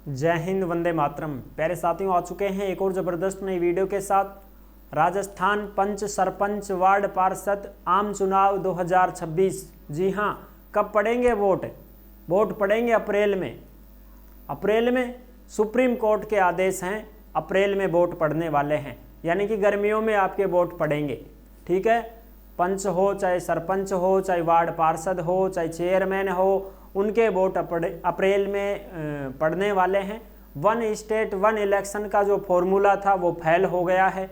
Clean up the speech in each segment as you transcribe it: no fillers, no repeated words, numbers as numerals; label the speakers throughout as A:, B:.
A: जय हिंद, वंदे मातरम। प्यारे साथियों, आ चुके हैं एक और ज़बरदस्त नई वीडियो के साथ। राजस्थान पंच, सरपंच, वार्ड पार्षद आम चुनाव 2026। जी हाँ, कब पड़ेंगे वोट? वोट पड़ेंगे अप्रैल में। अप्रैल में सुप्रीम कोर्ट के आदेश हैं, अप्रैल में वोट पड़ने वाले हैं, यानी कि गर्मियों में आपके वोट पड़ेंगे। ठीक है, पंच हो, चाहे सरपंच हो, चाहे वार्ड पार्षद हो, चाहे चेयरमैन हो, उनके वोट अप्रैल में पड़ने वाले हैं। वन स्टेट वन इलेक्शन का जो फॉर्मूला था वो फेल हो गया है,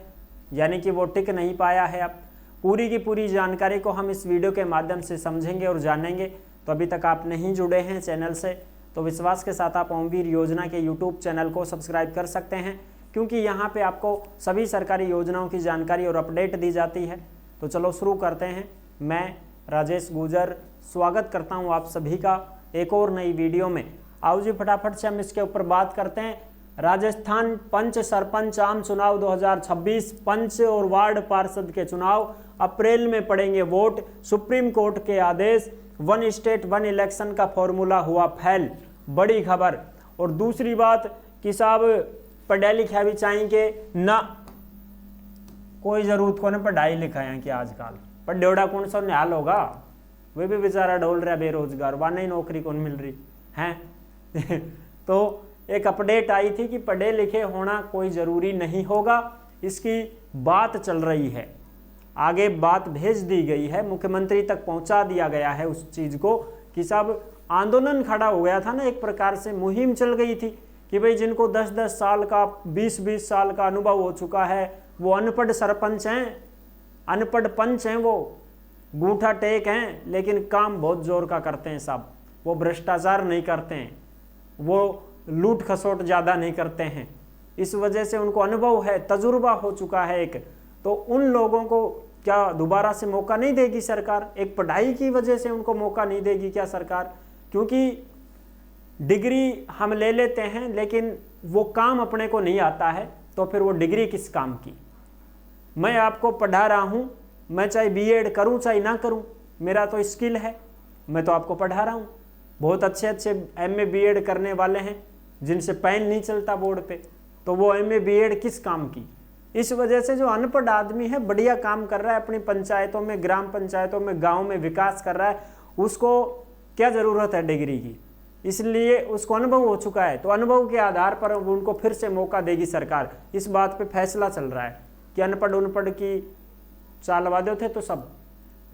A: यानी कि वो टिक नहीं पाया है। अब पूरी की पूरी जानकारी को हम इस वीडियो के माध्यम से समझेंगे और जानेंगे। तो अभी तक आप नहीं जुड़े हैं चैनल से तो विश्वास के साथ आप ओमवीर योजना के यूट्यूब चैनल को सब्सक्राइब कर सकते हैं, क्योंकि यहाँ पे आपको सभी सरकारी योजनाओं की जानकारी और अपडेट दी जाती है। तो चलो शुरू करते हैं। मैं राजेश गुजर स्वागत करता हूँ आप सभी का एक और नई वीडियो में। आओ जी फटाफट से हम इसके ऊपर बात करते हैं। राजस्थान पंच, सरपंच आम चुनाव 2026, पंच और वार्ड पार्षद के चुनाव अप्रैल में पड़ेंगे वोट। सुप्रीम कोर्ट के आदेश, वन स्टेट वन इलेक्शन का फॉर्मूला हुआ फेल, बड़ी खबर। और दूसरी बात कि साहब पढ़ा लिखा भी चाहिए ना, कोई जरूरत को ना पढ़ाई लिखाया कि आजकल पर डेढ़ा कौन सा न्याल होगा, वे भी बेचारा डोल रहा बेरोजगार, वह नहीं नौकरी कौन मिल रही है। तो एक अपडेट आई थी कि पढ़े लिखे होना कोई ज़रूरी नहीं होगा, इसकी बात चल रही है, आगे बात भेज दी गई है, मुख्यमंत्री तक पहुंचा दिया गया है उस चीज़ को कि सब आंदोलन खड़ा हो गया था ना, एक प्रकार से मुहिम चल गई थी कि भाई जिनको 10-10 साल का 20-20 साल का अनुभव हो चुका है, वो अनपढ़ सरपंच हैं, अनपढ़ पंच हैं, वो गूंठा टेक हैं, लेकिन काम बहुत जोर का करते हैं साहब। वो भ्रष्टाचार नहीं करते हैं, वो लूट खसोट ज़्यादा नहीं करते हैं, इस वजह से उनको अनुभव है, तजुर्बा हो चुका है एक। तो उन लोगों को क्या दोबारा से मौका नहीं देगी सरकार? एक पढ़ाई की वजह से उनको मौका नहीं देगी क्या सरकार? क्योंकि डिग्री हम ले लेते हैं लेकिन वो काम अपने को नहीं आता है, तो फिर वो डिग्री किस काम की? मैं आपको पढ़ा रहा हूँ, मैं चाहे बीएड करूँ चाहे ना करूँ, मेरा तो स्किल है, मैं तो आपको पढ़ा रहा हूँ। बहुत अच्छे अच्छे एमए बीएड करने वाले हैं जिनसे पेन नहीं चलता बोर्ड पे, तो वो एमए बीएड किस काम की? इस वजह से जो अनपढ़ आदमी है बढ़िया काम कर रहा है अपनी पंचायतों में, ग्राम पंचायतों में, गाँव में विकास कर रहा है, उसको क्या ज़रूरत है डिग्री की? इसलिए उसको अनुभव हो चुका है, तो अनुभव के आधार पर उनको फिर से मौका देगी सरकार। इस बात पे फैसला चल रहा है कि अनपढ़ उनपढ़ की चाल वादे थे तो सब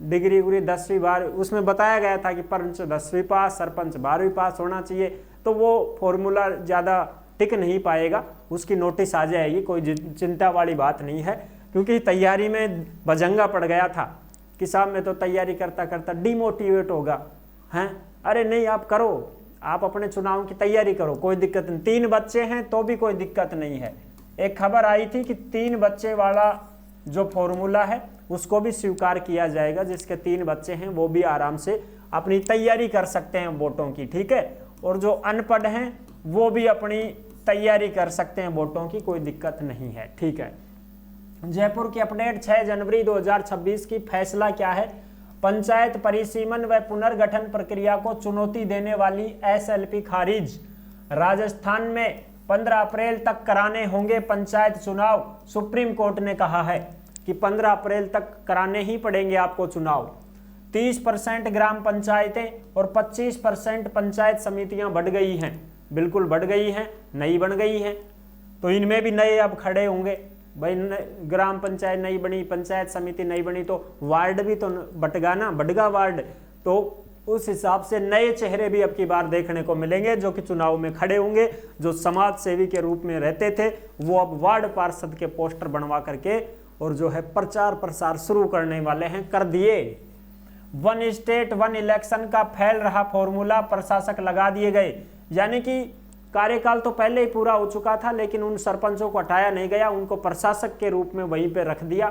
A: डिग्री उग्री 10वीं 12वीं, उसमें बताया गया था कि पंच 10वीं पास, सरपंच 12वीं पास होना चाहिए, तो वो फॉर्मूला ज़्यादा टिक नहीं पाएगा, उसकी नोटिस आ जाएगी, कोई चिंता वाली बात नहीं है। क्योंकि तैयारी में बजंगा पड़ गया था कि साहब मैं तो तैयारी करता करता डिमोटिवेट होगा हैं। अरे नहीं, आप करो, आप अपने चुनाव की तैयारी करो, कोई दिक्कत नहीं। 3 बच्चे हैं तो भी कोई दिक्कत नहीं है। एक खबर आई थी कि 3 बच्चे वाला जो फॉर्मूला है उसको भी स्वीकार किया जाएगा, जिसके 3 बच्चे हैं वो भी आराम से अपनी तैयारी कर सकते हैं वोटों की। ठीक है, और जो अनपढ़ हैं वो भी अपनी तैयारी कर सकते हैं वोटों की, कोई दिक्कत नहीं है। ठीक है, जयपुर की अपडेट 6 जनवरी 2026 की। फैसला क्या है? पंचायत परिसीमन व पुनर्गठन प्रक्रिया को चुनौती देने वाली एसएलपी खारिज। राजस्थान में 15 अप्रैल तक कराने होंगे पंचायत चुनाव। सुप्रीम कोर्ट ने कहा है कि 15 अप्रैल तक कराने ही पड़ेंगे आपको चुनाव। 30% ग्राम पंचायतें और 25% पंचायत समितियां बढ़ गई हैं, बिल्कुल बढ़ गई हैं, नई बन गई हैं, तो इनमें भी नए अब खड़े होंगे। भाई ग्राम पंचायत नहीं बनी, पंचायत समिति नहीं बनी, तो वार्ड भी तो बटगा ना, बढ़गा वार्ड, तो उस हिसाब से नए चेहरे भी अब की बार देखने को मिलेंगे जो कि चुनाव में खड़े होंगे। जो समाज सेवी के रूप में रहते थे वो अब वार्ड पार्षद के पोस्टर बनवा करके और जो है प्रचार प्रसार शुरू करने वाले हैं, कर दिए। वन स्टेट वन इलेक्शन का फैल रहा फॉर्मूला, प्रशासक लगा दिए गए, यानी कि कार्यकाल तो पहले ही पूरा हो चुका था, लेकिन उन सरपंचों को हटाया नहीं गया, उनको प्रशासक के रूप में वहीं पे रख दिया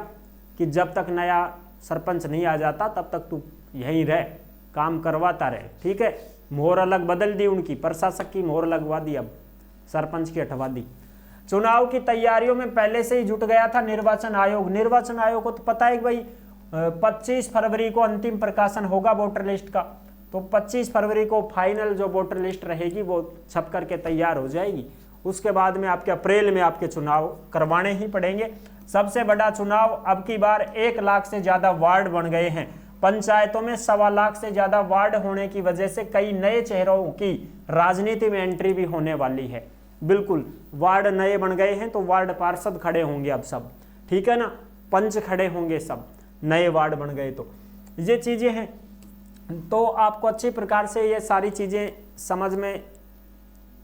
A: कि जब तक नया सरपंच नहीं आ जाता तब तक तू यहीं रह, काम करवाता रहे। ठीक है, मोहर अलग बदल दी उनकी, प्रशासक की मोहर लगवा दी, अब सरपंच की हटवा दी। चुनाव की तैयारियों में पहले से ही जुट गया था निर्वाचन आयोग। निर्वाचन आयोग को तो पता है कि भाई 25 फरवरी को अंतिम प्रकाशन होगा वोटर लिस्ट का, तो 25 फरवरी को फाइनल जो वोटर लिस्ट रहेगी वो छप करके तैयार हो जाएगी। उसके बाद में आपके अप्रैल में आपके चुनाव करवाने ही पड़ेंगे। सबसे बड़ा चुनाव अब की बार 1 लाख से ज़्यादा वार्ड बन गए हैं। पंचायतों में 1.25 लाख से ज़्यादा वार्ड होने की वजह से कई नए चेहरों की राजनीति में एंट्री भी होने वाली है। बिल्कुल वार्ड नए बन गए हैं तो वार्ड पार्षद खड़े होंगे अब सब, ठीक है ना, पंच खड़े होंगे सब, नए वार्ड बन गए तो ये चीज़ें हैं। तो आपको अच्छी प्रकार से ये सारी चीज़ें समझ में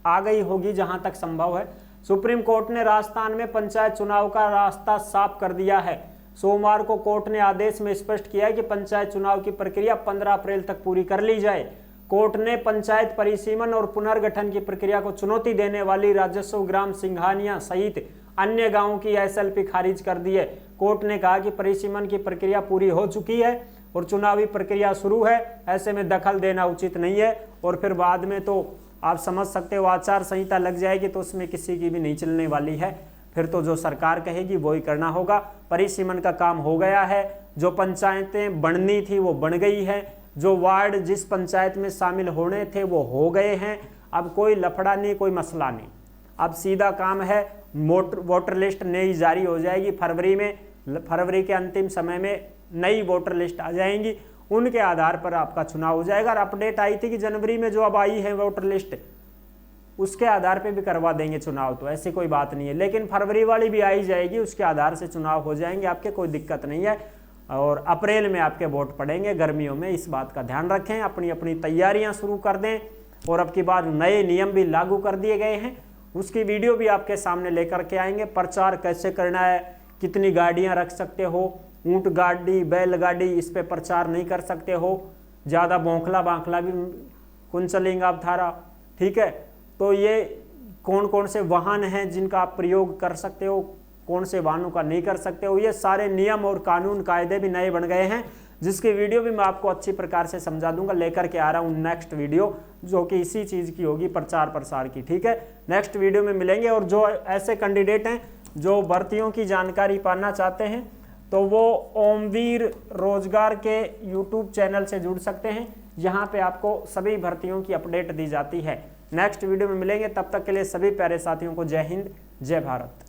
A: आ गई होगी जहां तक संभव है। सुप्रीम कोर्ट ने राजस्थान में पंचायत चुनाव का रास्ता साफ कर दिया है। सोमवार को कोर्ट ने आदेश में स्पष्ट किया है कि पंचायत चुनाव की प्रक्रिया 15 अप्रैल तक पूरी कर ली जाए। कोर्ट ने पंचायत परिसीमन और पुनर्गठन की प्रक्रिया को चुनौती देने वाली राजस्व ग्राम सिंघानिया सहित अन्य गांवों की एसएलपी खारिज कर दी है। कोर्ट ने कहा कि परिसीमन की प्रक्रिया पूरी हो चुकी है और चुनावी प्रक्रिया शुरू है, ऐसे में दखल देना उचित नहीं है। और फिर बाद में तो आप समझ सकते हो आचार संहिता लग जाएगी तो उसमें किसी की भी नहीं चलने वाली है। फिर तो जो सरकार कहेगी वही करना होगा। परिसीमन का काम हो गया है, जो पंचायतें बननी थी वो बन गई है, जो वार्ड जिस पंचायत में शामिल होने थे वो हो गए हैं। अब कोई लफड़ा नहीं, कोई मसला नहीं, अब सीधा काम है वोटर लिस्ट नई जारी हो जाएगी फरवरी में। फरवरी के अंतिम समय में नई वोटर लिस्ट आ जाएंगी, उनके आधार पर आपका चुनाव हो जाएगा। और अपडेट आई थी कि जनवरी में जो अब आई है वोटर लिस्ट, उसके आधार पे भी करवा देंगे चुनाव, तो ऐसी कोई बात नहीं है। लेकिन फरवरी वाली भी आई जाएगी, उसके आधार से चुनाव हो जाएंगे आपके, कोई दिक्कत नहीं है। और अप्रैल में आपके वोट पड़ेंगे गर्मियों में, इस बात का ध्यान रखें। अपनी अपनी तैयारियां शुरू कर दें। और अब की बार नए नियम भी लागू कर दिए गए हैं, उसकी वीडियो भी आपके सामने लेकर के आएंगे। प्रचार कैसे करना है, कितनी गाड़ियां रख सकते हो, ऊंट गाड़ी बैलगाड़ी इस पे प्रचार नहीं कर सकते हो, ज़्यादा बौखला बांखला भी कौन चलेंगे आप थारा, ठीक है। तो ये कौन कौन से वाहन हैं जिनका आप प्रयोग कर सकते हो, कौन से वाहनों का नहीं कर सकते हो, ये सारे नियम और कानून कायदे भी नए बन गए हैं, जिसकी वीडियो भी मैं आपको अच्छी प्रकार से समझा दूंगा। लेकर के आ रहा हूँ नेक्स्ट वीडियो, जो कि इसी चीज़ की होगी, प्रचार प्रसार की, ठीक है। नेक्स्ट वीडियो में मिलेंगे। और जो ऐसे कैंडिडेट हैं जो भर्तियों की जानकारी पाना चाहते हैं तो वो ओमवीर रोजगार के यूट्यूब चैनल से जुड़ सकते हैं। यहाँ पे आपको सभी भर्तियों की अपडेट दी जाती है। नेक्स्ट वीडियो में मिलेंगे, तब तक के लिए सभी प्यारे साथियों को जय हिंद, जय भारत।